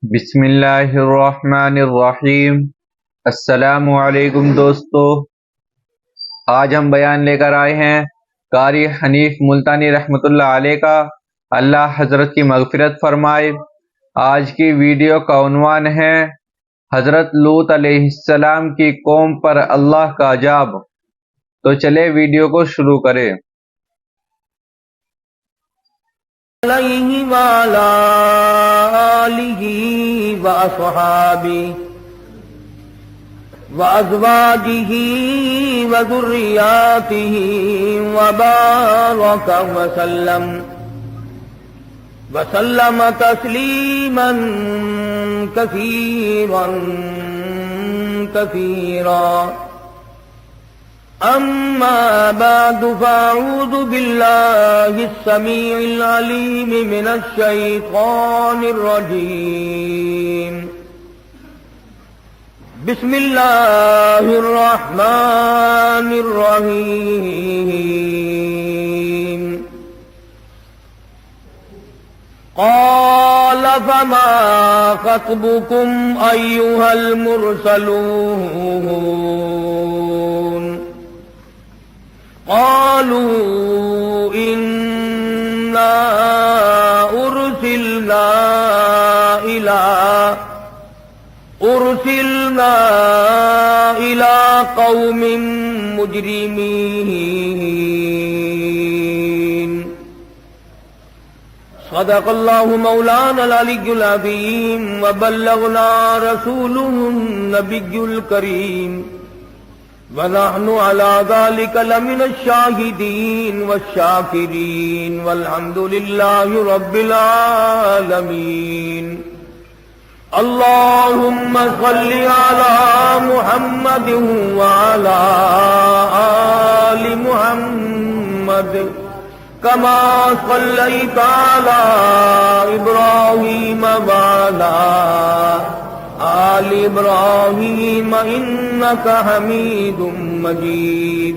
بسم اللہ الرحمن الرحیم۔ السلام علیکم دوستو، آج ہم بیان لے کر آئے ہیں قاری حنیف ملتانی رحمۃ اللہ علیہ کا، اللہ حضرت کی مغفرت فرمائے۔ آج کی ویڈیو کا عنوان ہے حضرت لوط علیہ السلام کی قوم پر اللہ کا عذاب۔ تو چلے ویڈیو کو شروع کریں۔ علیہ وعلی آلہ واصحابہ وازواجہ وذریاتہ وبارک وسلم تسلیما کثیرا کثیرا۔ أما بعد فأعوذ بالله السميع العليم من الشيطان الرجيم. بسم الله الرحمن الرحيم. قال فما خطبكم أيها المرسلون؟ قالوا إنا أرسلنا إلى قوم مجرمين. صدق الله مولانا العلي العظيم وبلغنا رسوله النبي الكريم ونحن على ذلك لمن الشاهدين والشاكرين والحمد لله رب العالمين. اللهم صل على محمد وعلى آل محمد كما صليت على إبراهيم وعلى آل إبراهيم إنك حميد مجيد.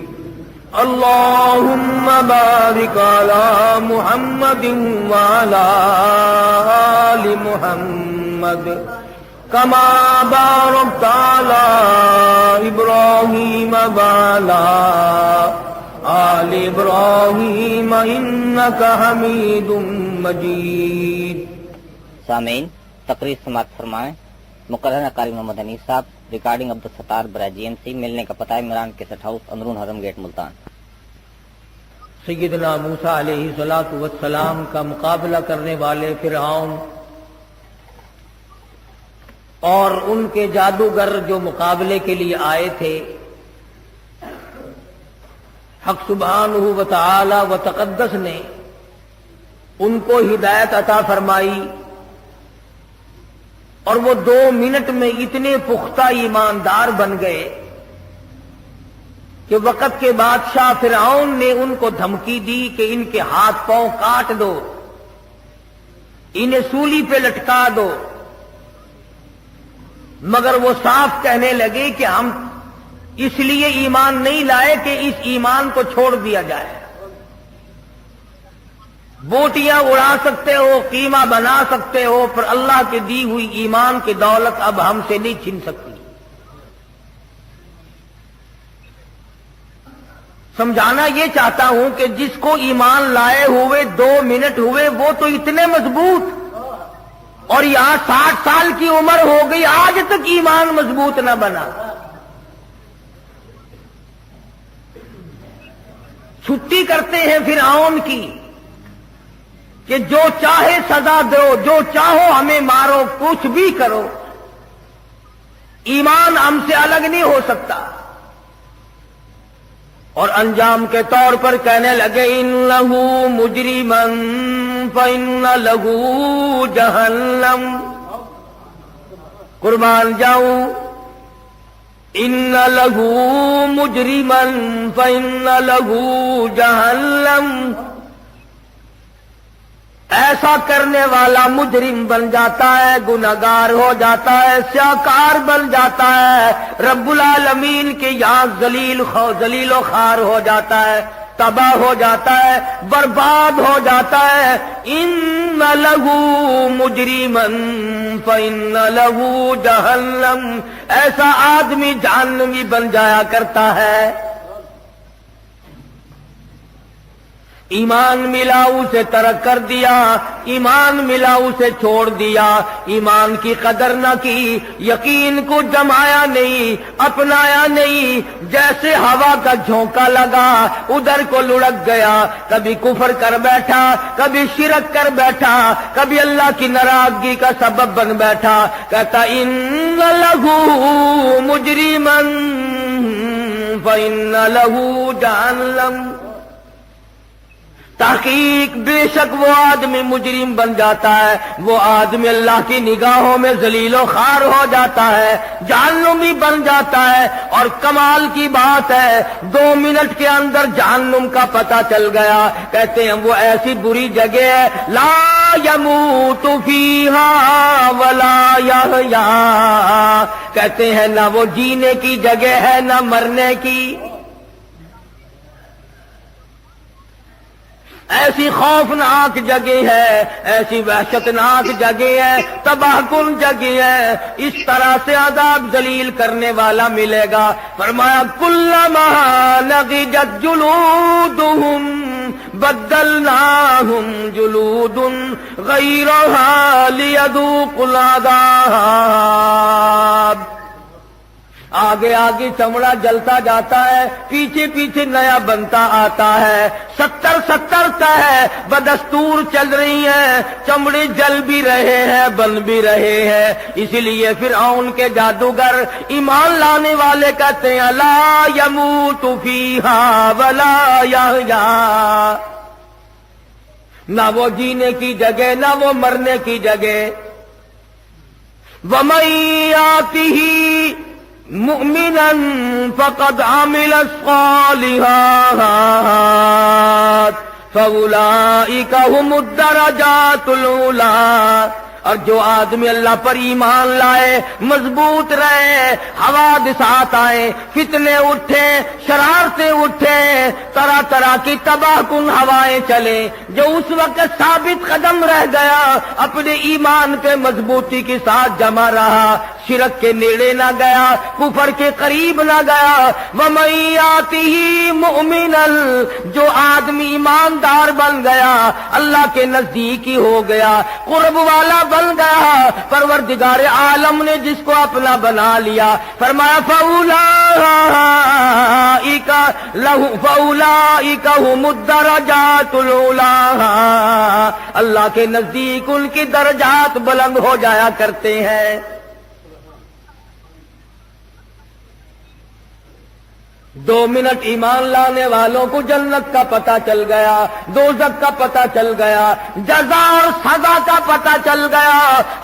اللهم بارك على محمد وعلى آل محمد كما باركت على إبراهيم وعلى آل إبراهيم إنك حميد مجيد. سامعین، تقریر سماعت فرمائیں۔ مقررہ قاری محمد حنیف صاحب، ریکارڈنگ عبدالستار برائے GMC، ملنے کا پتہ عمران کیسٹ ہاؤس، اندرون حرم گیٹ، ملتان۔ سیدنا موسیٰ علیہ السلام کا مقابلہ کرنے والے فرعون اور ان کے جادوگر جو مقابلے کے لیے آئے تھے، حق سبحانہ و تعالی و تقدس نے ان کو ہدایت عطا فرمائی، اور وہ 2 منٹ میں اتنے پختہ ایماندار بن گئے کہ وقت کے بادشاہ فرعون نے ان کو دھمکی دی کہ ان کے ہاتھ پاؤں کاٹ دو، انہیں سولی پہ لٹکا دو، مگر وہ صاف کہنے لگے کہ ہم اس لیے ایمان نہیں لائے کہ اس ایمان کو چھوڑ دیا جائے۔ بوٹیاں اڑا سکتے ہو، قیمہ بنا سکتے ہو، پر اللہ کی دی ہوئی ایمان کی دولت اب ہم سے نہیں چھن سکتی۔ سمجھانا یہ چاہتا ہوں کہ جس کو ایمان لائے ہوئے 2 منٹ ہوئے وہ تو اتنے مضبوط، اور یہاں 60 سال کی عمر ہو گئی آج تک ایمان مضبوط نہ بنا۔ چھٹی کرتے ہیں فرعون کی کہ جو چاہے سزا دو، جو چاہو ہمیں مارو، کچھ بھی کرو، ایمان ہم سے الگ نہیں ہو سکتا۔ اور انجام کے طور پر کہنے لگے انہ مجرما فإن له جہنم، قربان جاؤں، ان له مجرما فإن له جہنم، ایسا کرنے والا مجرم بن جاتا ہے، گناہگار ہو جاتا ہے، سیاکار بن جاتا ہے، رب العالمین کے یہاں ذلیل و خوار ہو جاتا ہے۔ تباہ ہو جاتا ہے، برباد ہو جاتا ہے۔ ان لہو مجرمن فإن لہو جہنم، ایسا آدمی جہنمی بن جایا کرتا ہے۔ ایمان ملا اسے ترک کر دیا، ایمان ملا اسے چھوڑ دیا، ایمان کی قدر نہ کی، یقین کو جمایا نہیں، اپنایا نہیں، جیسے ہوا کا جھونکا لگا ادھر کو لڑک گیا، کبھی کفر کر بیٹھا، کبھی شرک کر بیٹھا، کبھی اللہ کی ناراضگی کا سبب بن بیٹھا۔ کہتا ان لہو مجرمن فإن لہو جہنم، تحقیق بے شک وہ آدمی مجرم بن جاتا ہے، وہ آدمی اللہ کی نگاہوں میں ذلیل و خوار ہو جاتا ہے، جہنمی بن جاتا ہے۔ اور کمال کی بات ہے 2 منٹ کے اندر جہنم کا پتہ چل گیا۔ کہتے ہیں وہ ایسی بری جگہ ہے، لا یموت فیہا ولا یحیا، کہتے ہیں نہ وہ جینے کی جگہ ہے نہ مرنے کی، ایسی خوفناک جگہ ہے، ایسی وحشتناک جگہ ہے، تباہ کن جگہ ہے۔ اس طرح سے عذاب ذلیل کرنے والا ملے گا۔ فرمایا کلما نضجت جلودہم بدلناہم جلود غیرہا لیذوقوا العذاب، آگے آگے چمڑا جلتا جاتا ہے، پیچھے پیچھے نیا بنتا آتا ہے۔ 70 کا ہے، بدستور چل رہی ہیں، چمڑے جل بھی رہے ہیں بن بھی رہے ہیں۔ اسی لیے فرعون کے جادوگر ایمان لانے والے کہتے ہیں لا یموت فیہا ولا یحیا، نہ وہ جینے کی جگہ نہ وہ مرنے کی جگہ۔ وَمَن یَأْتِهِ مؤمنا فقد عمل الصالحات فاولئک هم الدرجات العلی، اور جو آدمی اللہ پر ایمان لائے، مضبوط رہے، حوادثات آئے، فتنے اٹھے، شرارتیں اٹھے، طرح طرح کی تباہ کن ہوائیں چلے، جو اس وقت ثابت قدم رہ گیا، اپنے ایمان پہ مضبوطی کے ساتھ جمع رہا، شرک کے نیڑے نہ گیا، کفر کے قریب نہ گیا۔ وَمَن یَأْتِهِ مُؤْمِنًا، جو آدمی ایماندار بن گیا، اللہ کے نزدیک ہی ہو گیا، قرب والا بن گیا، پروردگار عالم نے جس کو اپنا بنا لیا، فرمایا فَأُولَئِكَ هُمُ الدَّرَجَاتُ الْعُلَىٰ، اللہ کے نزدیک ان کی درجات بلند ہو جایا کرتے ہیں۔ 2 منٹ ایمان لانے والوں کو جنت کا پتہ چل گیا، دوزخ کا پتہ چل گیا، جزا اور سزا کا پتہ چل گیا،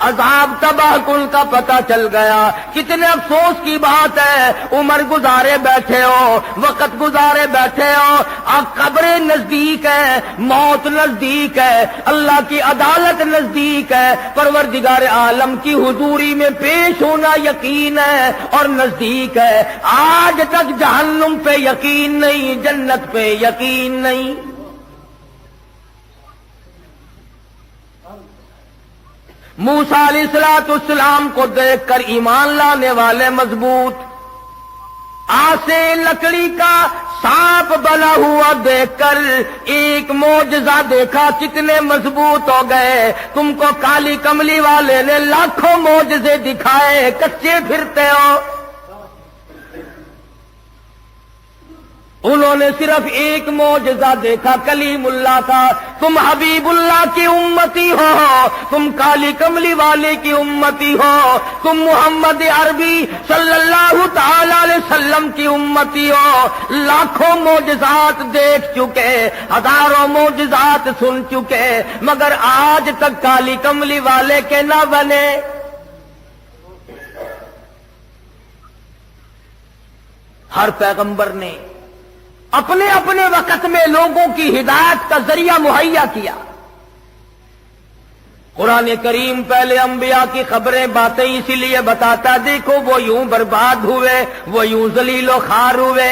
عذاب تباہ کن کا پتہ چل گیا۔ کتنے افسوس کی بات ہے، عمر گزارے بیٹھے ہو، وقت گزارے بیٹھے ہو، اب قبریں نزدیک ہے، موت نزدیک ہے، اللہ کی عدالت نزدیک ہے، پروردگار عالم کی حضوری میں پیش ہونا یقین ہے اور نزدیک ہے۔ آج تک جہنم پہ یقین نہیں، جنت پہ یقین نہیں۔ موسیٰ علیہ السلام کو دیکھ کر ایمان لانے والے مضبوط، آسے لکڑی کا سانپ بنا ہوا دیکھ کر ایک معجزہ دیکھا، کتنے مضبوط ہو گئے۔ تم کو کالی کملی والے نے لاکھوں معجزے دکھائے، کچے پھرتے ہو۔ انہوں نے صرف ایک معجزہ دیکھا کلیم اللہ کا۔ تم حبیب اللہ کی امتی ہو، تم کالی کملی والے کی امتی ہو، تم محمد عربی صلی اللہ تعالی علیہ وسلم کی امتی ہو۔ لاکھوں معجزات دیکھ چکے، ہزاروں معجزات سن چکے، مگر آج تک کالی کملی والے کے نہ بنے۔ ہر پیغمبر نے اپنے اپنے وقت میں لوگوں کی ہدایت کا ذریعہ مہیا کیا۔ قرآن کریم پہلے انبیاء کی خبریں باتیں اسی لیے بتاتا، دیکھو وہ یوں برباد ہوئے، وہ یوں ذلیل و خوار ہوئے۔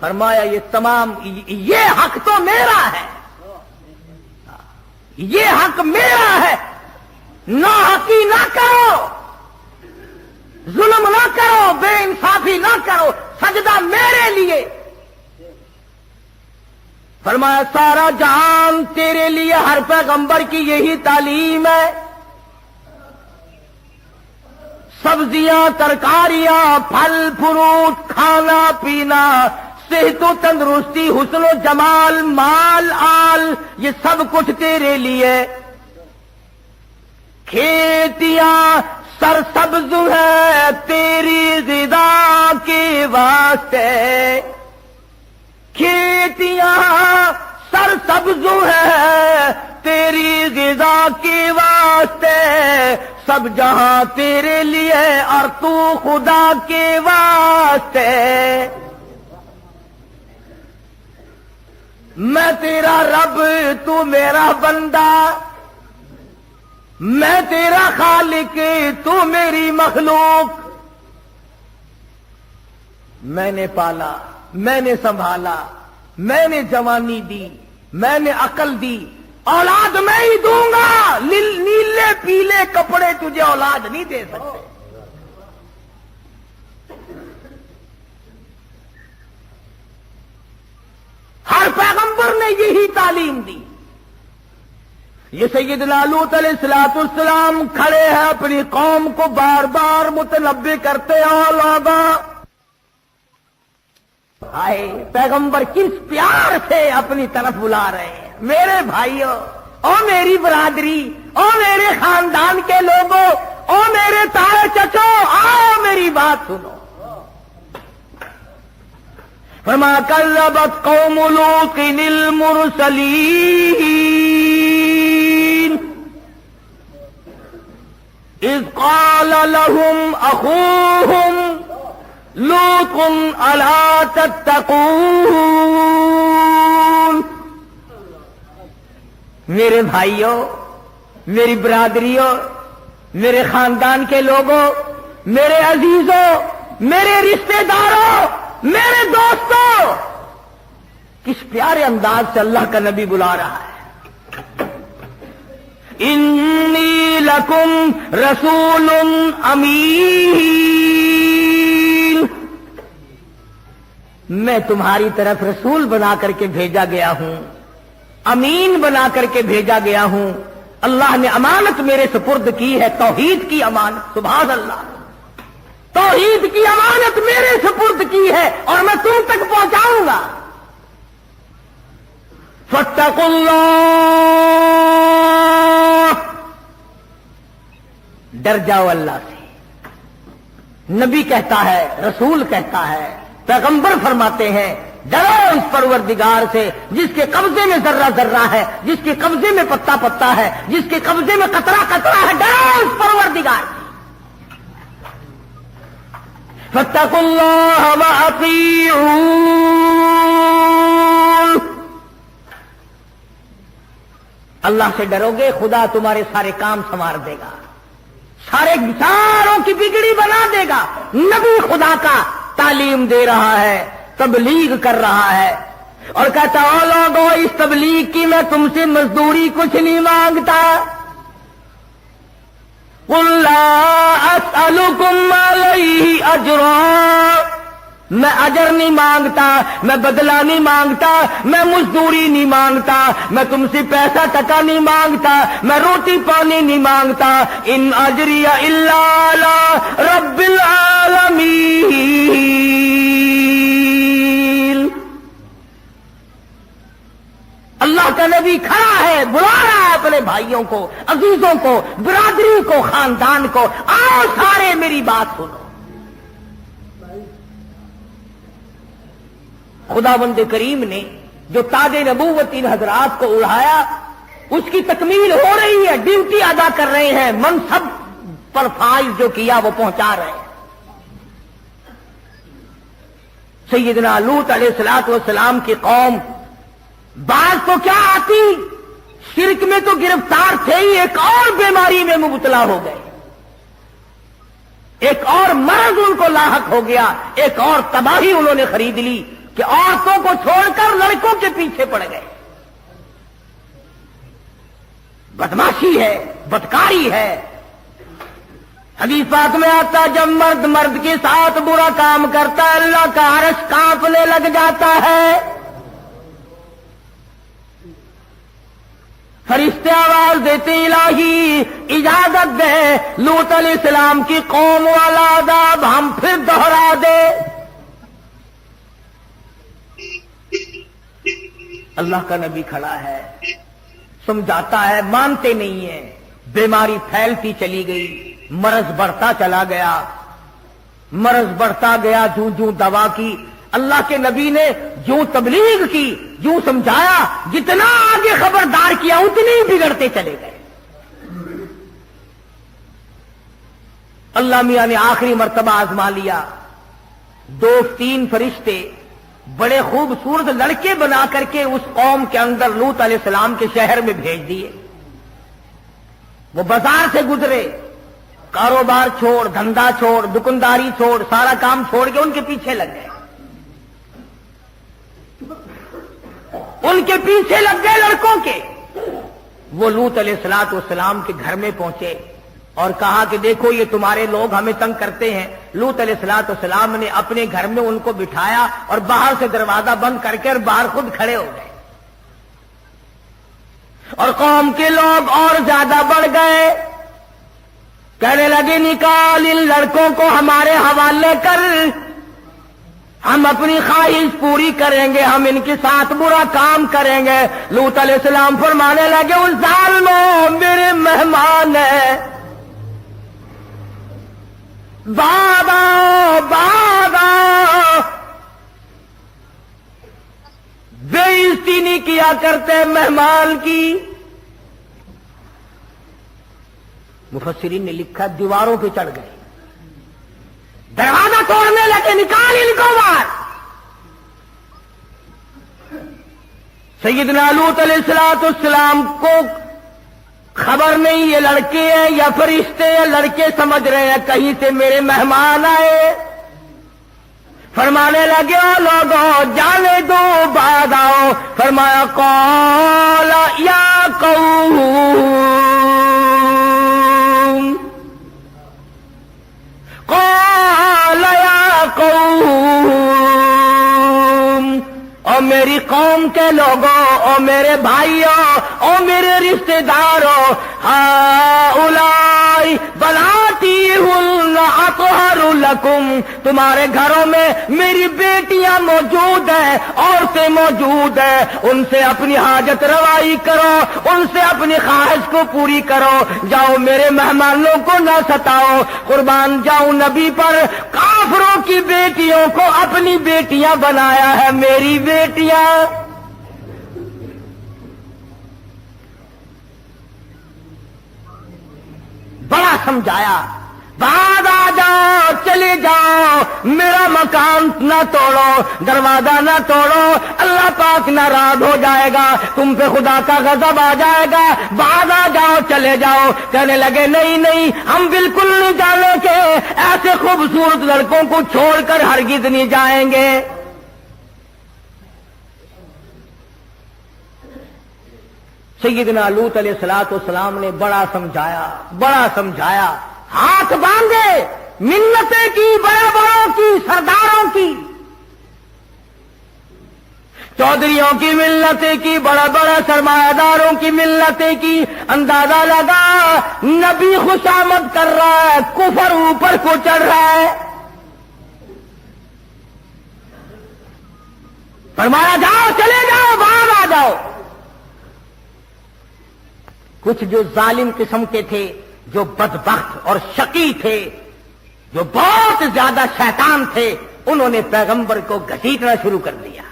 فرمایا یہ حق تو میرا ہے، یہ حق میرا ہے، ناحقی نہ کرو، ظلم نہ کرو، بے انصافی نہ کرو، سجدہ میرے لیے۔ فرمایا سارا جہان تیرے لیے، ہر پیغمبر کی یہی تعلیم ہے۔ سبزیاں، ترکاریاں، پھل فروٹ، کھانا پینا، صحت و تندرستی، حسن و جمال، مال آل، یہ سب کچھ تیرے لیے۔ کھیتیاں سرسبز ہے تیری غذا کے واسطے، کھیتیاں سرسبز ہے تیری غذا کے واسطے، سب جہاں تیرے لیے اور تو خدا کے واسطے۔ میں تیرا رب، تو میرا بندہ، میں تیرا خالق، تو میری مخلوق۔ میں نے پالا، میں نے سنبھالا، میں نے جوانی دی، میں نے عقل دی، اولاد میں ہی دوں گا۔ نیلے پیلے کپڑے تجھے اولاد نہیں دے سکتے۔ ہر پیغمبر نے یہی تعلیم دی۔ یہ سیدنا لوط علیہ السلام کھڑے ہیں، اپنی قوم کو بار بار متنبہ کرتے ہیں، لوگوں آئے پیغمبر کس پیار سے اپنی طرف بلا رہے ہیں۔ میرے بھائیوں، او میری برادری، او میرے خاندان کے لوگوں، او میرے تارے چچو، آؤ میری بات سنو۔ فرما کذبت قوم لوط المرسلین اذ قال لهم اخوهم لوط الا تتقون۔ میرے بھائیوں، میری برادریوں، میرے خاندان کے لوگوں، میرے عزیزوں، میرے رشتہ داروں، میرے دوستوں، کس پیارے انداز سے اللہ کا نبی بلا رہا ہے۔ انی لکم رسول امین، میں تمہاری طرف رسول بنا کر کے بھیجا گیا ہوں، امین بنا کر کے بھیجا گیا ہوں۔ اللہ نے امانت میرے سپرد کی ہے، توحید کی امانت۔ سبحان اللہ، توحید کی امانت میرے سپرد کی ہے اور میں تم تک پہنچاؤں گا۔ فاتقوا اللہ، ڈر جاؤ اللہ سے۔ نبی کہتا ہے، رسول کہتا ہے، پیغمبر فرماتے ہیں ڈرو اس پروردگار سے جس کے قبضے میں ذرہ ذرہ ہے، جس کے قبضے میں پتا پتا ہے، جس کے قبضے میں قطرہ قطرہ ہے۔ ڈرو اس پروردگار سے۔ فاتقوا اللہ وأطیعون، اللہ سے ڈرو گے، خدا تمہارے سارے کام سنوار دے گا، سارے ساروں کی بگڑی بنا دے گا۔ نبی خدا کا تعلیم دے رہا ہے، تبلیغ کر رہا ہے، اور کہتا او لوگوں، اس تبلیغ کی میں تم سے مزدوری کچھ نہیں مانگتا۔ قل لا اسألکم علیہ اجرا، میں اجر نہیں مانگتا، میں بدلہ نہیں مانگتا، میں مزدوری نہیں مانگتا، میں تم سے پیسہ ٹکا نہیں مانگتا، میں روٹی پانی نہیں مانگتا۔ ان اجری الا علی رب العالمین۔ اللہ کا نبی کھڑا ہے، بلا رہا ہے اپنے بھائیوں کو، عزیزوں کو، برادری کو، خاندان کو، آؤ سارے میری بات سنو۔ خداوند کریم نے جو تاج نبوت ان حضرات کو اڑایا، اس کی تکمیل ہو رہی ہے، ڈیوٹی ادا کر رہے ہیں، منصب پر فائز جو کیا وہ پہنچا رہے ہیں۔ سیدنا لوط علیہ السلام کی قوم بعض تو کیا آتی، شرک میں تو گرفتار تھے ہی، ایک اور بیماری میں مبتلا ہو گئے، ایک اور مرض ان کو لاحق ہو گیا، ایک اور تباہی انہوں نے خرید لی۔ کہ عورتوں کو چھوڑ کر لڑکوں کے پیچھے پڑ گئے. بدماشی ہے، بدکاری ہے. حدیث پاک میں آتا جب مرد مرد کے ساتھ برا کام کرتا ہے اللہ کا عرش کانپنے لگ جاتا ہے. فرشتے آواز دیتے الہی اجازت دے لوط علیہ السلام کی قوم والا عذاب ہم پھر دوہرا دے. اللہ کا نبی کھڑا ہے سمجھاتا ہے، مانتے نہیں ہیں. بیماری پھیلتی چلی گئی، مرض بڑھتا چلا گیا، مرض بڑھتا گیا. جوں دوا کی اللہ کے نبی نے جو تبلیغ کی، جو سمجھایا، جتنا آگے خبردار کیا اتنے ہی بگڑتے چلے گئے. اللہ میاں نے آخری مرتبہ آزما لیا. 2-3 فرشتے بڑے خوبصورت لڑکے بنا کر کے اس قوم کے اندر لوط علیہ السلام کے شہر میں بھیج دیے. وہ بازار سے گزرے، کاروبار چھوڑ، دھندا چھوڑ، دکانداری چھوڑ، سارا کام چھوڑ کے ان کے پیچھے لگ گئے. ان کے پیچھے لگ گئے لڑکوں کے. وہ لوط علیہ السلام کے گھر میں پہنچے اور کہا کہ دیکھو یہ تمہارے لوگ ہمیں تنگ کرتے ہیں. لوط علیہ السلام نے اپنے گھر میں ان کو بٹھایا اور باہر سے دروازہ بند کر کے اور باہر خود کھڑے ہو گئے. اور قوم کے لوگ اور زیادہ بڑھ گئے، کہنے لگے نکال ان لڑکوں کو ہمارے حوالے کر، ہم اپنی خواہش پوری کریں گے، ہم ان کے ساتھ برا کام کریں گے. لوط علیہ السلام فرمانے لگے اس ظالموں میرے مہمان ہیں، بابا بے عزتی نہیں کیا کرتے مہمان کی. مفسرین نے لکھا دیواروں پہ چڑھ گئے، دروازہ توڑنے لگے، نکال ان کو باہر. سیدنا لوط علیہ السلام کو خبر نہیں یہ لڑکے ہیں یا فرشتے ہیں. لڑکے سمجھ رہے ہیں کہیں سے میرے مہمان آئے. فرمانے لگے او لوگوں جانے دو بعد آؤ. فرمایا قال یا قوم، قال یا قوم، او میری قوم کے لوگوں، او میرے بھائیوں، او میرے رشتہ داروں، ہؤلاء بناتی ہن اطہر لکم، تمہارے گھروں میں میری بیٹیاں موجود ہیں، عورتیں موجود ہیں، ان سے اپنی حاجت روائی کرو، ان سے اپنی خواہش کو پوری کرو. جاؤ میرے مہمانوں کو نہ ستاؤ. قربان جاؤں نبی پر، کافروں کی بیٹیوں کو اپنی بیٹیاں بنایا ہے، میری بیٹیاں. بڑا سمجھایا، بعد آ جاؤ، چلے جاؤ، میرا مکان نہ توڑو، دروازہ نہ توڑو، اللہ پاک ناراض ہو جائے گا، تم پہ خدا کا غضب آ جائے گا. بعد آ جاؤ، چلے جاؤ. کہنے لگے نہیں ہم بالکل نہیں جانے کے، ایسے خوبصورت لڑکوں کو چھوڑ کر ہرگز نہیں جائیں گے. سیدنا لوط علیہ السلام نے بڑا سمجھایا، ہاتھ باندھے، منتیں کی، بڑے بڑوں کی، سرداروں کی، چودھریوں کی منتیں کی، بڑا بڑا سرمایہ داروں کی منتیں کی. اندازہ لگا نبی خوشامد کر رہا ہے، کفر اوپر کو چڑھ رہا ہے. فرمایا جاؤ، چلے جاؤ، باہر آ جاؤ. کچھ جو ظالم قسم کے تھے، جو بدبخت اور شقی تھے، جو بہت زیادہ شیطان تھے، انہوں نے پیغمبر کو گھسیٹنا شروع کر دیا.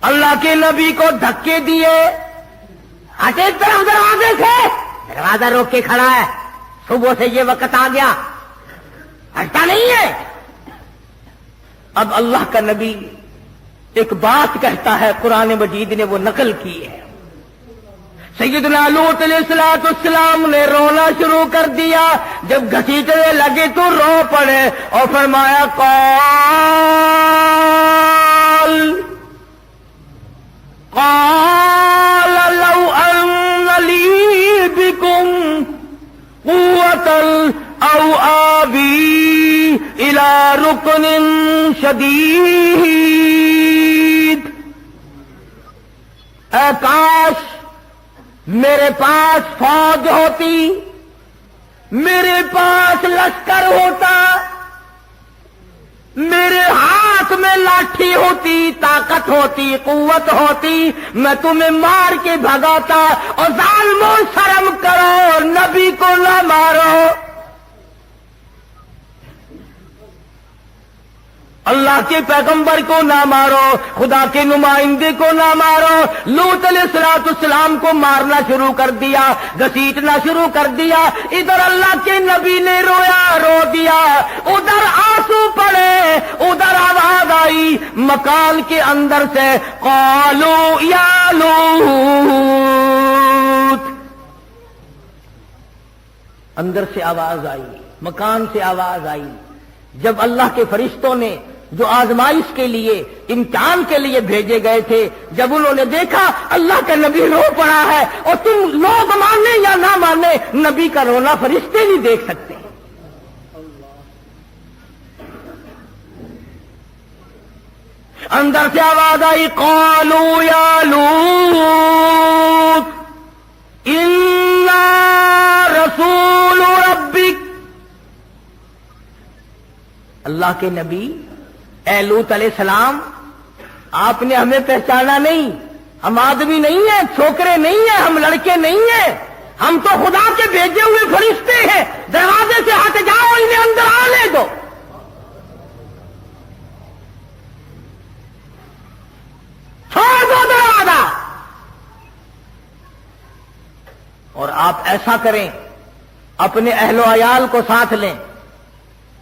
اللہ کے نبی کو دھکے دیے، ہٹے طرف دروازے سے، دروازہ روک کے کھڑا ہے، صبح سے یہ وقت آ گیا، ہٹتا نہیں ہے. اب اللہ کا نبی ایک بات کہتا ہے، قرآن مجید نے وہ نقل کی ہے. سیدنا لوط علیہ السلام نے رونا شروع کر دیا. جب گھسیٹنے لگے تو رو پڑے اور فرمایا قال لو ان لی بکم قوة او آوی الى رکن شدید. اے کاش میرے پاس فوج ہوتی, میرے پاس لشکر ہوتا, میرے ہاتھ میں لاٹھی ہوتی, طاقت ہوتی, قوت ہوتی, میں تمہیں مار کے بھگاتا. اور ظالموں شرم کرو, نبی کو نہ مارو, اللہ کے پیغمبر کو نہ مارو, خدا کے نمائندے کو نہ مارو. لوط علیہ السلام کو مارنا شروع کر دیا, گھسیٹنا شروع کر دیا. ادھر اللہ کے نبی نے رویا, رو دیا, ادھر آنسو پڑے, ادھر آواز آئی مکان کے اندر سے قالوا یا لوط. اندر سے آواز آئی, مکان سے آواز آئی. جب اللہ کے فرشتوں نے جو آزمائش کے لیے, امتحان کے لیے بھیجے گئے تھے, جب انہوں نے دیکھا اللہ کا نبی رو پڑا ہے, اور تم لوگ مانے یا نہ مانے نبی کا رونا فرشتے نہیں دیکھ سکتے. اندر سے آواز آئی قالوا یا لوط انا رسول ربک. اللہ کے نبی اے لوط علیہ السلام, آپ نے ہمیں پہچانا نہیں, ہم آدمی نہیں ہیں, چھوکرے نہیں ہیں, ہم لڑکے نہیں ہیں, ہم تو خدا کے بھیجے ہوئے فرشتے ہیں. دروازے سے ہٹ جاؤ, انہیں اندر آنے دو. چھوڑ دو دروازہ. اور آپ ایسا کریں, اپنے اہل و عیال کو ساتھ لیں,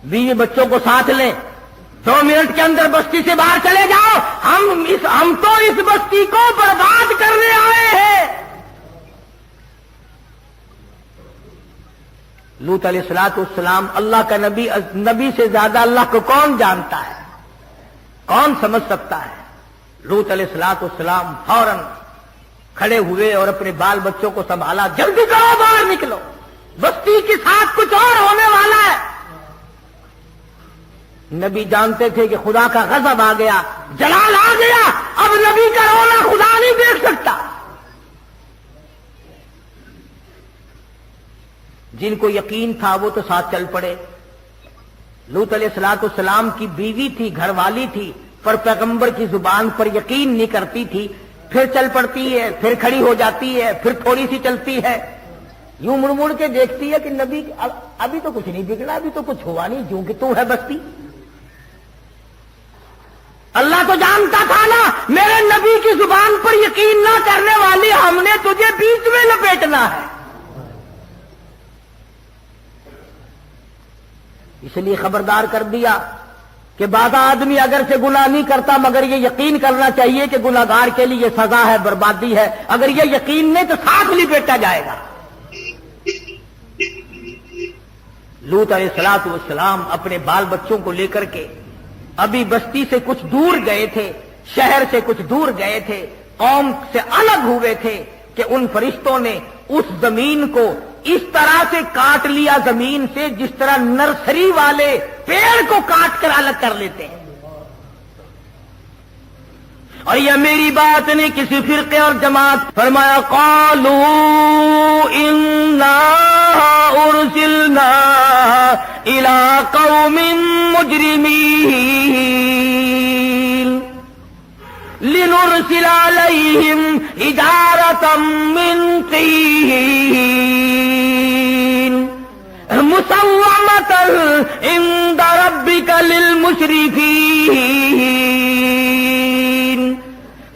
بیوی بچوں کو ساتھ لیں, 2 منٹ کے اندر بستی سے باہر چلے جاؤ. ہم تو اس بستی کو برباد کرنے آئے ہیں. لوط علیہ السلام اللہ کا نبی سے زیادہ اللہ کو کون جانتا ہے, کون سمجھ سکتا ہے. لوط علیہ السلام فوراً کھڑے ہوئے اور اپنے بال بچوں کو سنبھالا, جلدی کرو, باہر نکلو, بستی کے ساتھ کچھ اور ہونے والا ہے. نبی جانتے تھے کہ خدا کا غضب آ گیا, جلال آ گیا, اب نبی کا رونا خدا نہیں دیکھ سکتا. جن کو یقین تھا وہ تو ساتھ چل پڑے. لوط علیہ السلام کی بیوی تھی, گھر والی تھی, پر پیغمبر کی زبان پر یقین نہیں کرتی تھی. پھر چل پڑتی ہے, پھر کھڑی ہو جاتی ہے, پھر تھوڑی سی چلتی ہے, یوں مڑ مڑ کے دیکھتی ہے کہ نبی ابھی تو کچھ نہیں بگڑا, ابھی تو کچھ ہوا نہیں, جو کہ تو ہے بستی. اللہ تو جانتا تھا نا میرے نبی کی زبان پر یقین نہ کرنے والی ہم نے تجھے بیچ میں لپیٹنا ہے. اس لیے خبردار کر دیا کہ بعض آدمی اگر سے گناہ نہیں کرتا مگر یہ یقین کرنا چاہیے کہ گناہگار کے لیے سزا ہے, بربادی ہے. اگر یہ یقین نہیں تو ساتھ لپیٹا جائے گا. لوط علیہ السلام اپنے بال بچوں کو لے کر کے ابھی بستی سے کچھ دور گئے تھے, شہر سے کچھ دور گئے تھے, قوم سے الگ ہوئے تھے کہ ان فرشتوں نے اس زمین کو اس طرح سے کاٹ لیا زمین سے جس طرح نرسری والے پیڑ کو کاٹ کر الگ کر لیتے ہیں. اور یہ میری بات نہیں کسی فرقے اور جماعت. فرمایا قالوا انا ارسلنا الى قوم مجرمین لنرسل علیہم حجارة من طین مسومة عند ربک للمسرفین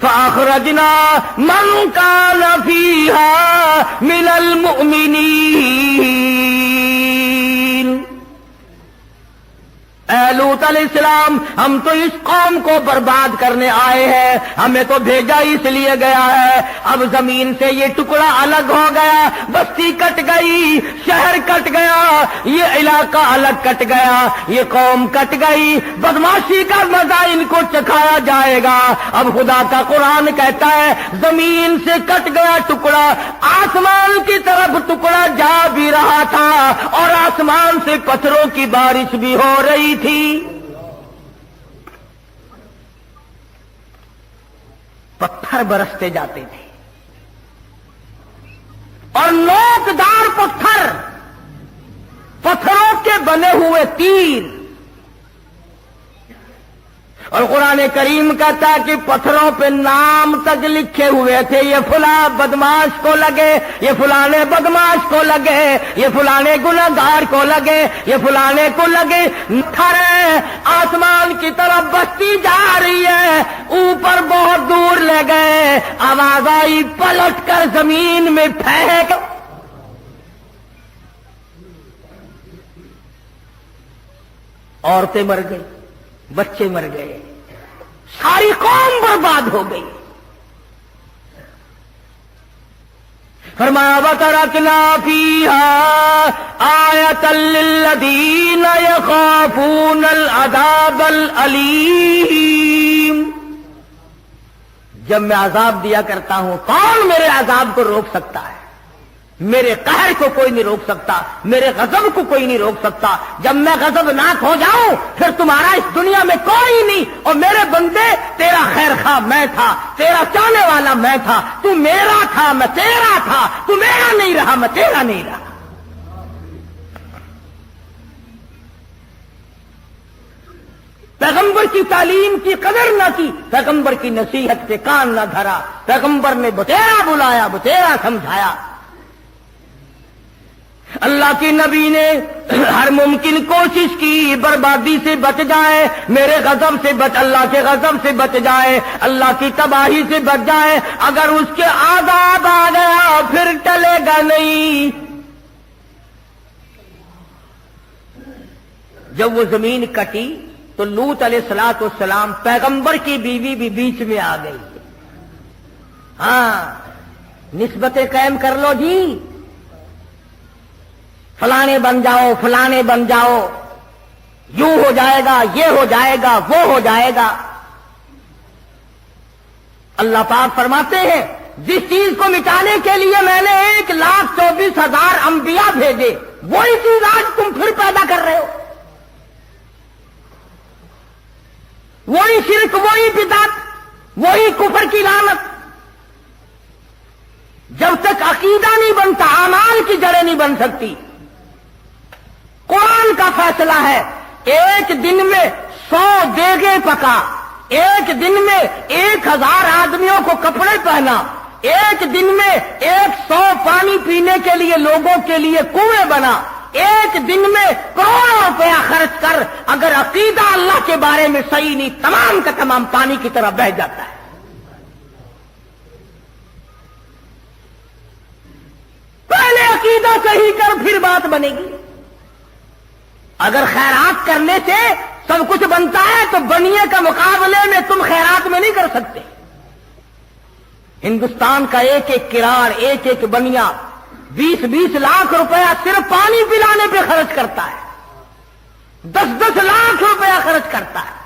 فأخرجنا من كان فيها من المؤمنين. اے لوط علیہ السلام، ہم تو اس قوم کو برباد کرنے آئے ہیں، ہمیں تو بھیجا اس لیے گیا ہے۔ اب زمین سے یہ ٹکڑا الگ ہو گیا، بستی کٹ گئی، شہر کٹ گیا، یہ علاقہ الگ کٹ گیا، یہ قوم کٹ گئی، بدماشی کا مزہ ان کو چکھایا جائے گا۔ اب خدا کا قرآن کہتا ہے زمین سے کٹ گیا ٹکڑا، آسمان کی طرف ٹکڑا جا بھی رہا تھا اور آسمان سے پتھروں کی بارش بھی ہو رہی تھی۔ پتھر برستے جاتے تھے اور نوکدار پتھر، پتھروں کے بنے ہوئے تیر، اور قرآن کریم کہتا ہے کہ پتھروں پہ نام تک لکھے ہوئے تھے، یہ فلاں بدماش کو لگے، یہ فلانے بدماش کو لگے، یہ فلانے گنہگار کو لگے، یہ فلانے کو لگے۔ کھڑے آسمان کی طرف بستی جا رہی ہے، اوپر بہت دور لے گئے، آواز آئی پلٹ کر زمین میں پھینک۔ عورتیں مر گئی، بچے مر گئے، ساری قوم برباد ہو گئی۔ فرمایا وَتَرَكْنَا فِيهَا آيَةً لِّلَّذِينَ يَخَافُونَ الْعَذَابَ الْأَلِيمَ۔ جب میں عذاب دیا کرتا ہوں، کون میرے عذاب کو روک سکتا ہے؟ میرے قہر کو کوئی نہیں روک سکتا، میرے غضب کو کوئی نہیں روک سکتا۔ جب میں غضبناک ہو جاؤں پھر تمہارا اس دنیا میں کوئی نہیں، اور میرے بندے تیرا خیر خواہ میں تھا، تیرا چاہنے والا میں تھا، تو میرا تھا میں تیرا تھا، تو میرا نہیں رہا میں تیرا نہیں رہا۔ پیغمبر کی تعلیم کی قدر نہ کی، پیغمبر کی نصیحت پہ کان نہ دھرا، پیغمبر نے بتیرا بلایا، بتیرا سمجھایا۔ اللہ کے نبی نے ہر ممکن کوشش کی بربادی سے بچ جائے، میرے غضب سے بچ، اللہ کے غضب سے بچ جائے، اللہ کی تباہی سے بچ جائے۔ اگر اس کے عذاب آ گیا پھر ٹلے گا نہیں۔ جب وہ زمین کٹی تو لوط علیہ الصلوۃ والسلام پیغمبر کی بیوی بھی بیچ میں آ گئی۔ ہاں، نسبتیں قائم کر لو جی، فلانے بن جاؤ، فلانے بن جاؤ، یوں ہو جائے گا، یہ ہو جائے گا، وہ ہو جائے گا۔ اللہ پاک فرماتے ہیں جس چیز کو مٹانے کے لیے میں نے 1,24,000 انبیاء بھیجے، وہی چیز آج تم پھر پیدا کر رہے ہو۔ وہی شرک، وہی بدعت، وہی کفر کی لعنت۔ جب تک عقیدہ نہیں بنتا اعمال کی جڑیں نہیں بن سکتی۔ قرآن کا فیصلہ ہے، ایک دن میں 100 دیگیں پکا، ایک دن میں 1,000 آدمیوں کو کپڑے پہنا، ایک دن میں 100 پانی پینے کے لیے لوگوں کے لیے کنویں بنا، ایک دن میں کروڑوں روپیہ خرچ کر اگر عقیدہ اللہ کے بارے میں صحیح نہیں، تمام کا تمام پانی کی طرح بہہ جاتا ہے۔ پہلے عقیدہ صحیح کر پھر بات بنے گی۔ اگر خیرات کرنے سے سب کچھ بنتا ہے تو بنیے کا مقابلے میں تم خیرات میں نہیں کر سکتے۔ ہندوستان کا ایک ایک کراڑ، ایک ایک بنیا 20-20 لاکھ روپیہ صرف پانی پلانے پہ خرچ کرتا ہے، 10-10 لاکھ روپیہ خرچ کرتا ہے۔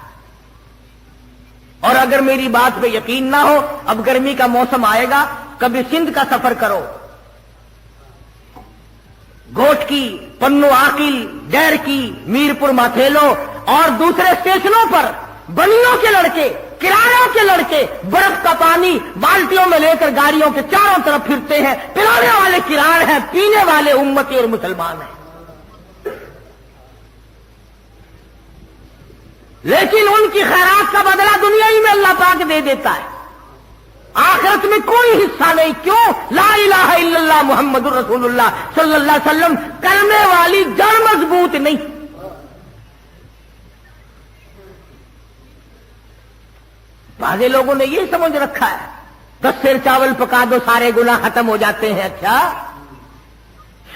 اور اگر میری بات پہ یقین نہ ہو، اب گرمی کا موسم آئے گا، کبھی سندھ کا سفر کرو، گوٹ کی، پنو عاقل، ڈیر کی، میرپور ماتھیلو اور دوسرے اسٹیشنوں پر بنیوں کے لڑکے، کرانوں کے لڑکے برف کا پانی بالٹیوں میں لے کر گاڑیوں کے چاروں طرف پھرتے ہیں۔ پلانے والے کران ہیں، پینے والے امتی اور مسلمان ہیں۔ لیکن ان کی خیرات کا بدلہ دنیا ہی میں اللہ پاک دے دیتا ہے، آخرت میں کوئی حصہ نہیں۔ کیوں؟ لا الہ الا اللہ محمد الرسول اللہ صلی اللہ علیہ وسلم کلمے والی جڑ مضبوط نہیں۔ بعض لوگوں نے یہ سمجھ رکھا ہے 10 سیر چاول پکا دو سارے گناہ ختم ہو جاتے ہیں۔ اچھا،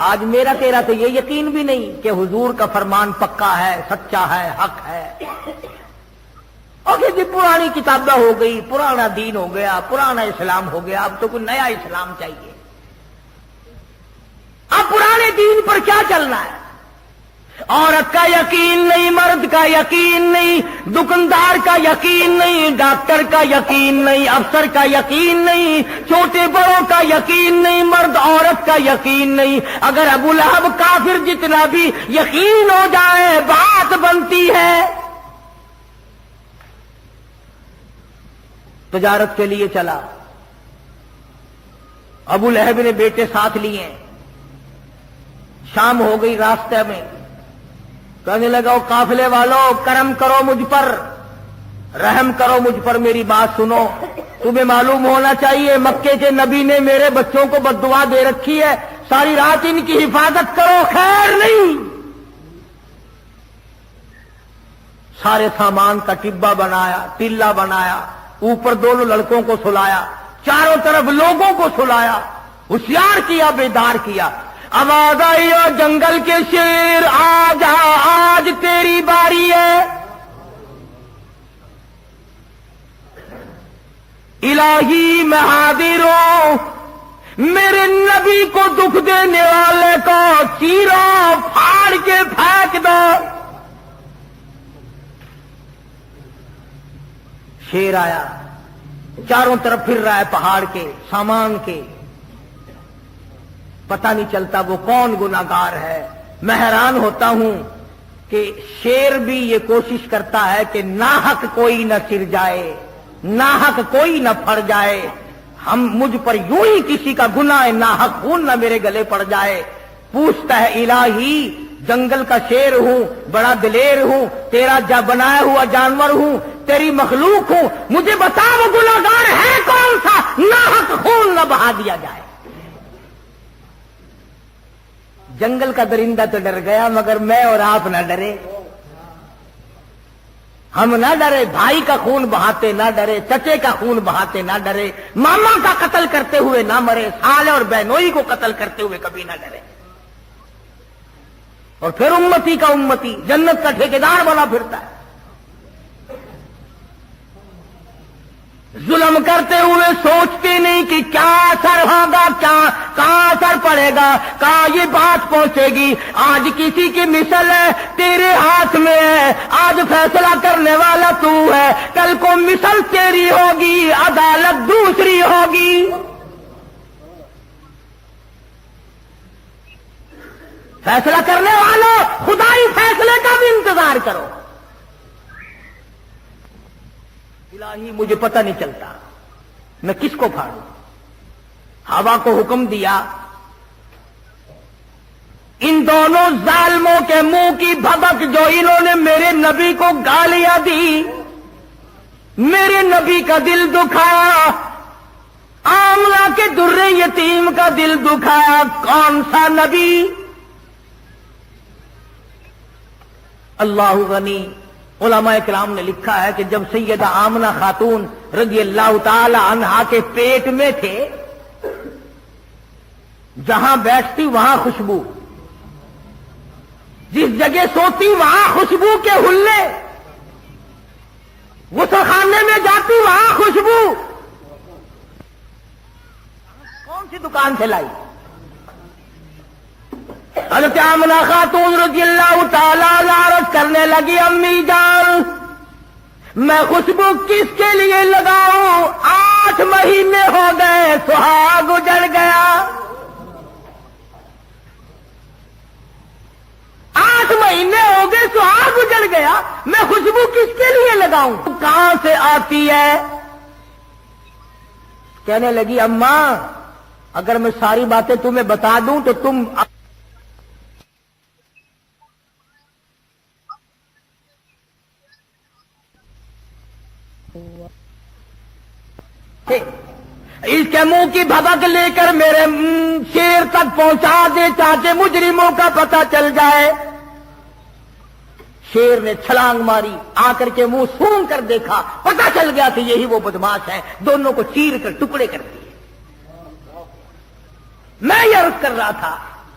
آج میرا تیرا تو یہ یقین بھی نہیں کہ حضور کا فرمان پکا ہے، سچا ہے، حق ہے۔ اور کہ پرانی کتابیں ہو گئی، پرانا دین ہو گیا، پرانا اسلام ہو گیا، اب تو کوئی نیا اسلام چاہیے۔ اب پرانے دین پر کیا چلنا ہے؟ عورت کا یقین نہیں، مرد کا یقین نہیں، دکاندار کا یقین نہیں، ڈاکٹر کا یقین نہیں، افسر کا یقین نہیں، چھوٹے بڑوں کا یقین نہیں، مرد عورت کا یقین نہیں۔ اگر ابو لہب کافر جتنا بھی یقین ہو جائے بات بنتی ہے۔ تجارت کے لیے چلا، ابو لہب نے بیٹے ساتھ لیے، شام ہو گئی، راستے میں کہنے لگا، او قافلے والوں، کرم کرو مجھ پر، رحم کرو مجھ پر، میری بات سنو۔ تمہیں معلوم ہونا چاہیے مکے کے نبی نے میرے بچوں کو بد دعا دے رکھی ہے، ساری رات ان کی حفاظت کرو، خیر نہیں۔ سارے سامان کا ٹبا بنایا، ٹلا بنایا، اوپر دونوں لڑکوں کو سلایا، چاروں طرف لوگوں کو سلایا، ہوشیار کیا، بیدار کیا۔ آواز آئی، اور جنگل کے شیر آ جا، آج تیری باری ہے۔ الہی میں حاضر ہوں، میرے نبی کو دکھ دینے والے کو چیرو، پھاڑ کے پھینک دو۔ شیر آیا، چاروں طرف پھر رہا ہے، پہاڑ کے، سامان کے، پتہ نہیں چلتا وہ کون گناہگار ہے۔ میں حیران ہوتا ہوں کہ شیر بھی یہ کوشش کرتا ہے کہ ناحق کوئی نہ سر جائے، ناحق کوئی نہ پھڑ جائے، مجھ پر یوں ہی کسی کا گناہ ناحق خون نہ میرے گلے پڑ جائے۔ پوچھتا ہے، الہی جنگل کا شیر ہوں، بڑا دلیر ہوں، تیرا بنایا ہوا جانور ہوں، تیری مخلوق ہوں، مجھے بتا وہ گناہگار ہے کون سا، ناحق خون نہ بہا دیا جائے۔ جنگل کا درندہ تو ڈر گیا، مگر میں اور آپ نہ ڈرے، ہم نہ ڈرے، بھائی کا خون بہاتے نہ ڈرے، چچے کا خون بہاتے نہ ڈرے، ماما کا قتل کرتے ہوئے نہ مرے، سالے اور بہنوئی کو قتل کرتے ہوئے کبھی نہ ڈرے۔ اور پھر امتی کا امتی جنت کا ٹھیکیدار بنا پھرتا ہے۔ ظلم کرتے ہوئے سوچتے نہیں کہ کیا اثر ہوگا، کہاں اثر پڑے گا، کہاں یہ بات پہنچے گی۔ آج کسی کی مثل ہے، تیرے ہاتھ میں ہے، آج فیصلہ کرنے والا تو ہے، کل کو مثل تیری ہوگی، عدالت دوسری ہوگی۔ فیصلہ کرنے والوں، خدائی فیصلے کا بھی انتظار کرو۔ الہی مجھے پتہ نہیں چلتا میں کس کو پھاڑوں۔ ہوا کو حکم دیا، ان دونوں ظالموں کے منہ کی بھبک جو انہوں نے میرے نبی کو گالیاں دی، میرے نبی کا دل دکھایا، آمنہ کے درے یتیم کا دل دکھایا۔ کون سا نبی؟ اللہ غنی۔ علماء کرام نے لکھا ہے کہ جب سیدہ آمنہ خاتون رضی اللہ تعالی عنہا کے پیٹ میں تھے، جہاں بیٹھتی وہاں خوشبو، جس جگہ سوتی وہاں خوشبو کے ہلے، غسل خانے میں جاتی وہاں خوشبو۔ کون سی دکان سے لائی؟ حضرت آمنہ خاتون رضی اللہ تعالی عنہا عرض کرنے لگی، امی جان میں خوشبو کس کے لیے لگاؤں؟ 8 مہینے ہو گئے، سہاگ اجڑ گیا۔ 8 مہینے ہو گئے، سہاگ اجڑ گیا، میں خوشبو کس کے لیے لگاؤں؟ کہاں سے آتی ہے؟ کہنے لگی، اماں اگر میں ساری باتیں تمہیں بتا دوں تو تم اس کے منہ کی بھبک لے کر میرے شیر تک پہنچا دے تاکہ مجرموں کا پتہ چل جائے۔ شیر نے چھلانگ ماری، آ کر کے منہ سونگ کر دیکھا، پتہ چل گیا کہ یہی وہ بدماش ہے، دونوں کو چیر کر ٹکڑے کر دیے۔ میں یہ عرض کر رہا تھا،